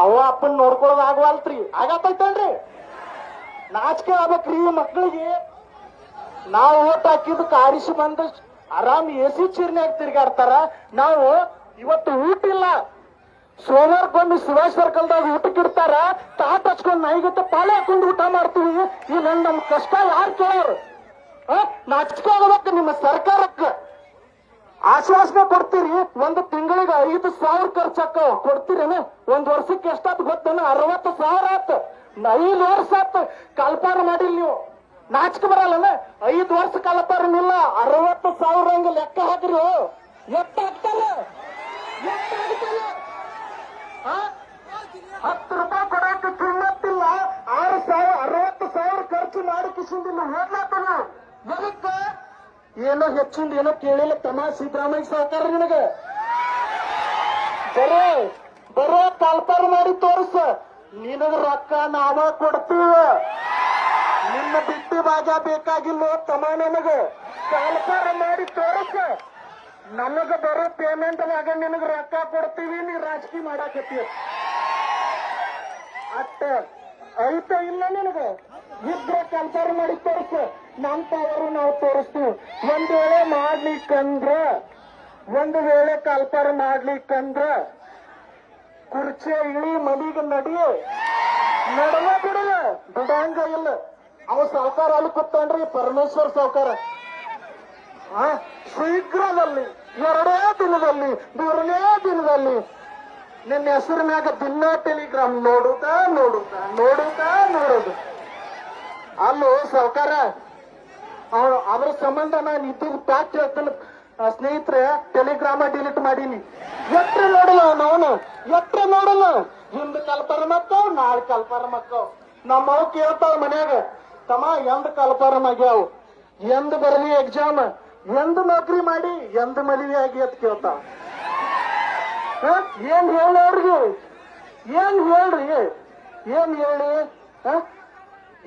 ಅವ ಅಪ್ಪನ್ ನೋಡ್ಕೊಳ್ಳೋದು ಆಗವಲ್ತ್ರಿ. ಆಗತ್ತೈತೇನ್ರಿ? ನಾಚಿಕೆ ಆಗ್ಬೇಕ್ರಿ ಮಕ್ಕಳಿಗೆ. ನಾವು ಓಟ್ ಹಾಕಿದ್ದಕ್ಕೆ ಆರಿಸಿ ಬಂದ ಆರಾಮ್ ಎಸಿ ಚೀರ್ನ್ಯಾಗ ತಿರ್ಗಾಡ್ತಾರ. ನಾವು ಇವತ್ತು ಊಟ ಇಲ್ಲ, ಸೋಮವಾರ ಬಂದು ಶಿವಾಜ್ ಸರ್ಕಲ್ದಾಗ ಊಟಕ್ಕೆ ಇಡ್ತಾರ. ತಾಟ್ ಹಚ್ಕೊಂಡ್ ನಾಯಿಗತ್ತೆ ಪಾಳೆ ಹಾಕೊಂಡು ಊಟ ಮಾಡ್ತೀವಿ. ಈ ನಮ್ ಕಷ್ಟ ಯಾರು ಕೇಳೋರು? ನಾಚಿಕೆ ಆಗ್ಬೇಕು ನಿಮ್ಮ ಸರ್ಕಾರಕ್ಕೆ. ಆಶ್ವಾಸನೆ ಕೊಡ್ತೀರಿ, ಒಂದು ತಿಂಗಳಿಗೆ 5,000 ಖರ್ಚಾಕ ಕೊಡ್ತೀರೇನು? ಒಂದ್ ವರ್ಷಕ್ಕೆ ಎಷ್ಟಾತ್ ಗೊತ್ತೇನು? 60,000 ಆತ್. 5 ವರ್ಷ ಆತ್ ಕಲ್ಪಾರ ಮಾಡಿಲ್ ನೀವು. ನಾಚಿಕೆ ಬರಲ್ಲ? 5 ವರ್ಷ ಕಲ್ಪಾರನಿಲ್ಲ, 60,000 ಹಂಗ ಲೆಕ್ಕ ಹಾಕ್ರಿ. ಎಷ್ಟ ಆಗ್ತಾನೆ? 10 ರೂಪಾಯಿ ಕೊಡಕ್ಕೆ ಕಿಮ್ಮತ್ತಿಲ್ಲ. 60,000 ಖರ್ಚು ಮಾಡಿ ಕಿಸಿಂದಿಲ್ಲ. ಓದ್ಲಾತನ ಎದಕ್ಕ? ಏನೋ ಹೆಚ್ಚಿಂದ ಏನೋ ಕೇಳಿಲ್ಲ ತಮ್ಮ ಸಿದ್ದರಾಮಯ್ಯ ಸರ್ಕಾರ ನಿನಗೆ. ಬರೇ ಕಲ್ಪಾರ ಮಾಡಿ ತೋರಿಸ. ನಿನಗ ರೊಕ್ಕ ನಾವ ಕೊಡ್ತೀವ. ನಿನ್ನ ಬಿಟ್ಟಿ ಭಾಗ ಬೇಕಾಗಿಲ್ಲ ತಮ್ಮ. ನನಗ ಕಲ್ಪಾರ ಮಾಡಿ ತೋರಿಸ. ನಮಗ ಬರೋ ಪೇಮೆಂಟ್ ಆಗ ನಿನಗ ರೊಕ್ಕ ಕೊಡ್ತೀವಿ. ನೀ ರಾಜಕೀಯ ಮಾಡಾಕತ್ತೀವಿ ಅಷ್ಟ ಐತ ಇಲ್ಲ ನಿನಗ? ಇದ್ರೆ ಕಲ್ಪಾರ ಮಾಡಿ ತೋರಿಸ. ನಮ್ ಪವರು ನಾವು ತೋರಿಸ್ತೀವಿ. ಒಂದ್ ವೇಳೆ ಕಲ್ಪಾರ ಮಾಡ್ಲಿಕ್ಕಂದ್ರ ಕುರ್ಚಿ ಇಳಿ ಮನಿಗೆ ನಡವ ಬಿಡಂಗ ಇಲ್ಲ. ಅವ ಸಾವುಕಾರ ಅಲ್ಲಿ ಕೂತಾನ್ರಿ, ಪರಮೇಶ್ವರ್ ಸಾವುಕಾರ. ಶೀಘ್ರದಲ್ಲಿ 2 ದಿನದಲ್ಲಿ 3ನೇ ದಿನದಲ್ಲಿ ನಿನ್ನ ಹೆಸರಿನಾಗ ದಿನ ಟೆಲಿಗ್ರಾಮ್ ನೋಡುದು. ಅಲ್ಲೋ ಸಾವುಕಾರ, ಅದ್ರ ಸಂಬಂಧ ನಾನು ಇದ್ದಿದ್ದು ಪ್ಯಾಕ್ ಹೇಳ್ತಾನೆ ಸ್ನೇಹಿತರೆ. ಟೆಲಿಗ್ರಾಮ ಡಿಲೀಟ್ ಮಾಡೀನಿ. ಎಟ್ರೆ ನೋಡಲ್ಲ ಹಿಂದ್ ಕಲ್ಪಾರ ಮಕ್ಕಳು, ನಾಳೆ ಕಲ್ಪಾರ ಮಕ್ಕಳು. ನಮ್ಮವ್ ಕೇಳ್ತಾವ ಮನ್ಯಾಗ, ತಮ್ಮ ಎಂದ್ ಕಲ್ಪಾರ ಆಗ್ಯಾವ, ಎಂದ್ ಬರಲಿ ಎಕ್ಸಾಮ್, ಎಂದ್ ನೌಕರಿ ಮಾಡಿ, ಎಂದ್ ಮದುವೆ ಆಗಿ ಅಂತ ಕೇಳ್ತಾವ. ಏನ್ ಹೇಳೋರ್ಗೆ? ಏನ್ ಹೇಳಿ?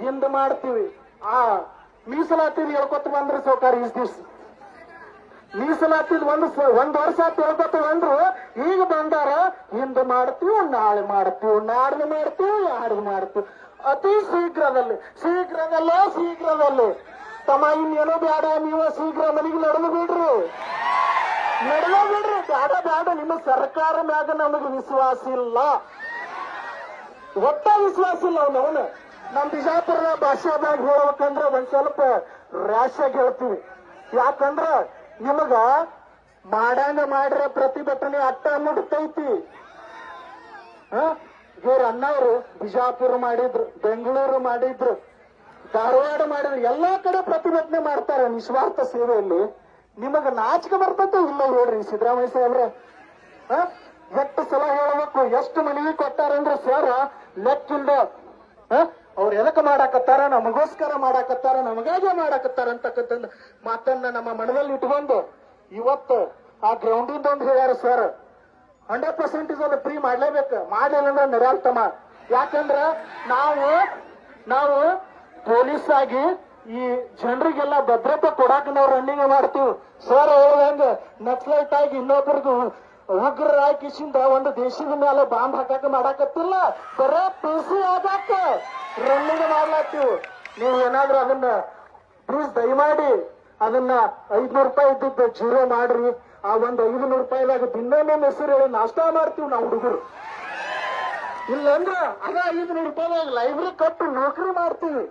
ಹಿಂದ್ ಮಾಡ್ತೀವಿ. ಮೀಸಲಾತಿದ್ ಹೇಳ್ಕೊತ ಬಂದ್ರಿ ಸಾವುಕಾರ. ಇಸ್ ದಿವ್ಸ ಮೀಸಲಾತಿದ್ ಒಂದ್ ವರ್ಷ ಹೇಳ್ಕೊತ ಬಂದ್ರು. ಈಗ ಬಂದಾರ ಹಿಂದ್ ಮಾಡ್ತೀವಿ, ನಾಳೆ ಮಾಡ್ತೀವಿ, ನಾಡ್ದು ಮಾಡ್ತೀವಿ, ಯಾಡ್ದು ಮಾಡ್ತೀವಿ. ಅತಿ ಶೀಘ್ರದಲ್ಲಿ ತಮ್ಮ ಇನ್ನೇನೋ ಬೇಡ. ನೀವು ಶೀಘ್ರ ಮನೆಗೆ ನಡೆದು ಬಿಡ್ರಿ. ಬೇಡ. ನಿಮ್ಮ ಸರ್ಕಾರ ಮ್ಯಾಗ ನಮಗೆ ವಿಶ್ವಾಸ ಇಲ್ಲ, ಒಟ್ಟ ವಿಶ್ವಾಸ ಇಲ್ಲ. ಅವನು ನಮ್ ಬಿಜಾಪುರದ ಭಾಷಾದಾಗ ಹೇಳ್ಬೇಕಂದ್ರೆ ಒಂದ್ ಸ್ವಲ್ಪ ರ್ಯಾಶ್ ಆಗಿ ಹೇಳ್ತೀವಿ. ಯಾಕಂದ್ರ ನಿಮಗ ಮಾಡ್ರೆ ಪ್ರತಿಭಟನೆ ಅಟ್ಟ ಮುಡ್ತೈತಿ. ಇವ್ರ ಅಣ್ಣವ್ರು ಬಿಜಾಪುರ ಮಾಡಿದ್ರು, ಬೆಂಗಳೂರು ಮಾಡಿದ್ರು, ಧಾರವಾಡ ಮಾಡಿದ್ರು. ಎಲ್ಲಾ ಕಡೆ ಪ್ರತಿಭಟನೆ ಮಾಡ್ತಾರೆ ನಿಸ್ವಾರ್ಥ ಸೇವೆಯಲ್ಲಿ. ನಿಮಗ ನಾಚಿಕೆ ಬರ್ತೈತೆ ಇಲ್ಲ ಹೇಳ್ರಿ ಸಿದ್ದರಾಮಯ್ಯ ಸಾಹೇಬ್ರೆ. ಎಷ್ಟು ಸಲ ಹೇಳ್ಬೇಕು? ಎಷ್ಟು ಮನವಿ ಕೊಟ್ಟಾರಂದ್ರೆ ಸರ್ ಲೆಕ್ಕಿಲ್ದ. ಅವ್ರು ಎದಕ್ಕೆ ಮಾಡಾಕತ್ತಾರ? ನಮಗೋಸ್ಕರ ಮಾಡಾಕತ್ತಾರ, ನಮಗಾಗೆ ಮಾಡಾಕತ್ತಾರ ಅಂತಕ್ಕಂಥ ಮಾತನ್ನ ನಮ್ಮ ಮನದಲ್ಲಿ ಇಟ್ಕೊಂಡು ಇವತ್ತು ಆ ಗ್ರೌಂಡಿಂದ ಒಂದು ಹೇಳ್ಯಾರ ಸರ್. 100% ಫ್ರೀ ಮಾಡ್ಲೇಬೇಕು. ಮಾಡಲಿಲ್ಲ ಅಂದ್ರೆ ನಡೆಯಲ್ತಮ್ಮ. ಯಾಕಂದ್ರ ನಾವು ಪೊಲೀಸ್ ಆಗಿ ಈ ಜನರಿಗೆಲ್ಲ ಭದ್ರತೆ ಕೊಡಾಕ ನಾವು ರನ್ನಿಂಗ್ ಮಾಡ್ತೀವಿ. ಸರ್ ಹೇಳ್ದಂಗ ನಕ್ಸಲೈಟ್ ಆಗಿ ಇನ್ನೊಬ್ಬರಿಗೂ ಉಗ್ರ ಕಿಸಿಂದ ಒಂದು ದೇಶದ ಮೇಲೆ ಬಾಂಬ್ ಹಾಕಾಕ ಮಾಡಾಕತ್ತಿಲ್ಲ. ಬರೇ PC ಆಗಾಕ ರನ್ನಿಂಗ್ ಮಾಡ್ಲಾಕ್ತಿವಿ. ನೀವು ಏನಾದ್ರೂ ಅದನ್ನ ಪ್ಲೀಸ್ ದಯಮಾಡಿ ಅದನ್ನ 500 ರೂಪಾಯಿ ಇದ್ದಿದ್ದು 0 ಮಾಡ್ರಿ. ಆ ಒಂದು 500 ರೂಪಾಯಿದಾಗ ದಿನ ನಮ್ಮ ಹೆಸರು ಹೇಳಿ ನಾಷ್ಟಾ ಮಾಡ್ತೀವಿ ನಾವು ಹುಡುಗರು. ಇಲ್ಲಂದ್ರ ಅದ 500 ರೂಪಾಯಿದಾಗ ಲೈಬ್ರರಿ ಕಟ್ಟು ನೌಕರಿ ಮಾಡ್ತೀವಿ.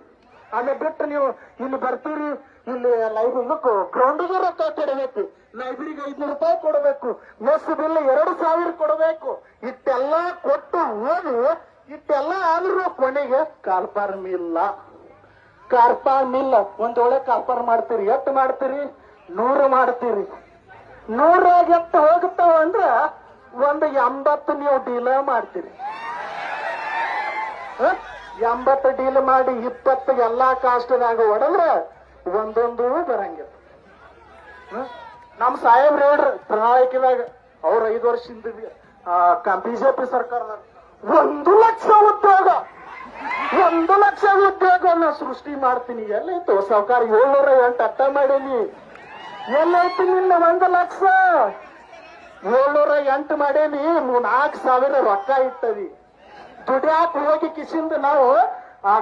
ಆಮೇಲೆ ಬಿಟ್ಟು ನೀವು ಇಲ್ಲಿ ಬರ್ತೀರಿ, ಇಲ್ಲಿ ಲೈಬ್ರರಿ ಗ್ರೌಂಡಿಗೆ ರೊಕ್ಕ ಕೊಡಬೇಕು, ಲೈಬ್ರರಿಗೆ 500 ರೂಪಾಯಿ ಕೊಡಬೇಕು, ಮೆಸ್ ಬಿಲ್ 2,000 ಕೊಡಬೇಕು. ಇಟ್ಟೆಲ್ಲ ಕೊಟ್ಟು ಹೋಗಿ ಇಟ್ಟೆಲ್ಲ ಆದ್ರೂ ಕೊನೆಗೆ ಕಾರ್ಪಾರ್ ಮಿಲ್ಲ. ಒಂದ್ ಒಳ್ಳೆ ಕಾರ್ಪಾರ್ ಮಾಡ್ತೀರಿ. ಎಷ್ಟು ಮಾಡ್ತೀರಿ? 100 ಮಾಡ್ತೀರಿ. 100 ಎಷ್ಟು ಹೋಗುತ್ತಾವ ಅಂದ್ರ ಒಂದು 80 ನೀವು ಡೀಲ ಮಾಡ್ತೀರಿ. 80 ಡೀಲ್ ಮಾಡಿ 20 ಎಲ್ಲಾ ಕಾಸ್ಟ್ನಾಗ ಹೊಡೆದ್ರೆ ಒಂದೊಂದು ಬರಂಗಿಲ್ಲ. ನಮ್ ಸಾಹೇಬ್ರು ಹೇಳ್ರಿ ಪ್ರಣಾಳಿಕೆದಾಗ ಅವ್ರ 5 ವರ್ಷದಿಂದ ಬಿಜೆಪಿ ಸರ್ಕಾರದಾಗ 1 ಲಕ್ಷ ಉದ್ಯೋಗವನ್ನ ಸೃಷ್ಟಿ ಮಾಡ್ತೀನಿ. ಎಲ್ಲೈತು ಸಾವುಕಾರ? 708 ಅಟ್ಟ ಮಾಡೀನಿ. ಎಲ್ಲೈತಿ ನಿನ್ನ 1 ಲಕ್ಷ? 708 ಮಾಡೇನಿ. 4,000 ರೊಕ್ಕ ಇಟ್ಟದಿ. ದುಡ್ಯಾಕ ಹೋಗಿ ಕಿಸಿಂದ ನಾವು ಆ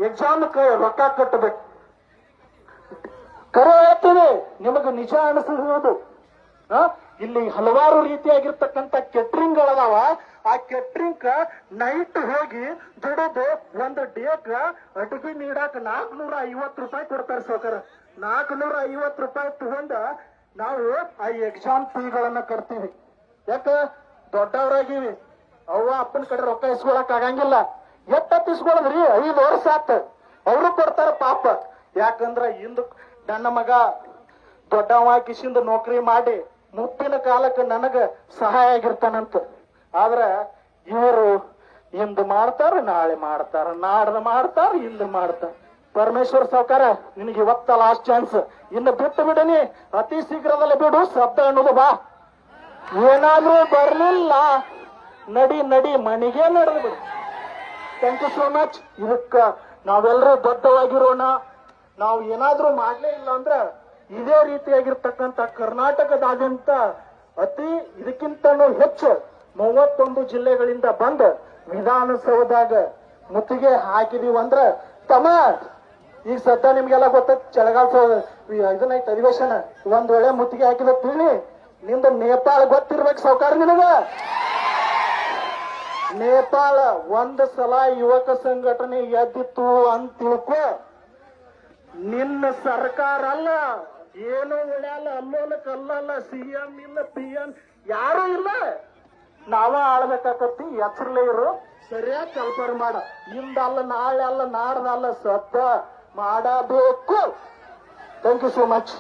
ಎಕ್ಸಾಮ್ ರೊಕ್ಕ ಕಟ್ಟಬೇಕು. ಕರೆ ಹೇಳ್ತೀವಿ, ನಿಮಗೆ ನಿಜ ಅನಿಸಿರೋದು. ಇಲ್ಲಿ ಹಲವಾರು ರೀತಿಯಾಗಿರ್ತಕ್ಕಂಥ ಕೆಟ್ರಿಂಗ್ಗಳದಾವ. ಆ ಕೆಟ್ರಿಂಗ್ ನೈಟ್ ಹೋಗಿ ದುಡಿದು ಒಂದು ಡೇಕ್ ಅಡುಗೆ ನೀಡಾಕ 450 ರೂಪಾಯಿ ಕೊಡ್ತಾರೆ ಸಾವ್ಕಾರ. 450 ರೂಪಾಯಿ ತಗೊಂಡ ನಾವು ಆ ಎಕ್ಸಾಮ್ ಫೀಗಳನ್ನ ಕಟ್ತೀವಿ. ಯಾಕ ದೊಡ್ಡವರಾಗಿವಿ, ಅವ್ವ ಅಪ್ಪನ ಕಡೆ ರೊಕ್ಕ ಇಸ್ಕೊಳಕ್ ಆಗಂಗಿಲ್ಲ. ಎತ್ತ ಇಸ್ಕೊಳದ್ರಿ 5 ವರ್ಷ ಆತ, ಅವರು ಕೊಡ್ತಾರ ಪಾಪ. ಯಾಕಂದ್ರ ಇಂದು ನನ್ನ ಮಗ ದೊಡ್ಡವ ಕಿಸಿಂದ ನೌಕರಿ ಮಾಡಿ ಮುಪ್ಪಿನ ಕಾಲಕ್ಕೆ ನನಗ ಸಹಾಯ ಆಗಿರ್ತಾನಂತ. ಆದ್ರ ಇವರು ಇಂದು ಮಾಡ್ತಾರ, ನಾಳೆ ಮಾಡ್ತಾರ, ನಾಡ್ದ ಮಾಡ್ತಾರ, ಇಂದು ಮಾಡ್ತಾರ. ಪರಮೇಶ್ವರ್ ಸಾವ್ಕಾರ, ನಿನಗೆ ಇವತ್ತ ಲಾಸ್ಟ್ ಚಾನ್ಸ್. ಇನ್ನು ಬಿಟ್ಟು ಬಿಡನಿ, ಅತಿ ಶೀಘ್ರದಲ್ಲಿ ಬಿಡು. ಶಬ್ದ ಅನ್ನೋದು ಬಾ, ಏನಾದ್ರೂ ಬರ್ಲಿಲ್ಲ ನಡಿ ನಡಿ ಮನೆಗೆ ನಡೆದು ಬಿಡು. Thank you so much. ಇದಕ್ಕ ನಾವೆಲ್ಲರೂ ಬದ್ಧವಾಗಿರೋಣ. ನಾವು ಏನಾದ್ರೂ ಮಾಡ್ಲೇ ಇಲ್ಲ ಅಂದ್ರ ಇದೇ ರೀತಿಯಾಗಿರ್ತಕ್ಕಂಥ ಕರ್ನಾಟಕದಾದ್ಯಂತ ಅತಿ ಇದಕ್ಕಿಂತನೂ ಹೆಚ್ಚು 31 ಜಿಲ್ಲೆಗಳಿಂದ ಬಂದ ವಿಧಾನಸೌಧದಾಗ ಮುತ್ತಿಗೆ ಹಾಕಿದೀವಿ ಅಂದ್ರ ತಮ್ಮ ಈಗ ಸದ್ಯ ನಿಮ್ಗೆಲ್ಲ ಗೊತ್ತ ಚಳಿಗಾಲ ಇದನ್ನೈತೆ ಅಧಿವೇಶನ. ಒಂದ್ ವೇಳೆ ಮುತ್ತಿಗೆ ಹಾಕಿದ ತಿಳಿ ನಿಂದ ನೇಪಾಳ ಗೊತ್ತಿರ್ಬೇಕು ಸಾವ್ಕಾರ ನಿನಗ. ನೇಪಾಳ ಒಂದ್ ಸಲ ಯುವಕ ಸಂಘಟನೆ ಎದ್ದಿತ್ತು ಅಂತ ತಿಳ್ಕೊ, ನಿನ್ನ ಸರ್ಕಾರ ಅಲ್ಲ, ಏನೋ ಉಳ್ಯಾಲ, ಅಲ್ಲೋಲ ಕಲ್ಲಲ್ಲ, CM ಇಲ್ಲ, PM ಯಾರು ಇಲ್ಲ. ನಾವ ಆಳ್ಬೇಕಾಕತ್ತಿ. ಎಚ್ಚರಲೇ ಇರು, ಸರಿಯಾಗಿ ಕಲ್ಪನೆ ಮಾಡ. ಇಂದಲ್ಲ, ನಾಳೆ ಅಲ್ಲ, ನಾಡ್ದಲ್ಲ, ಸದ್ದ ಮಾಡಬೇಕು. Thank you so much.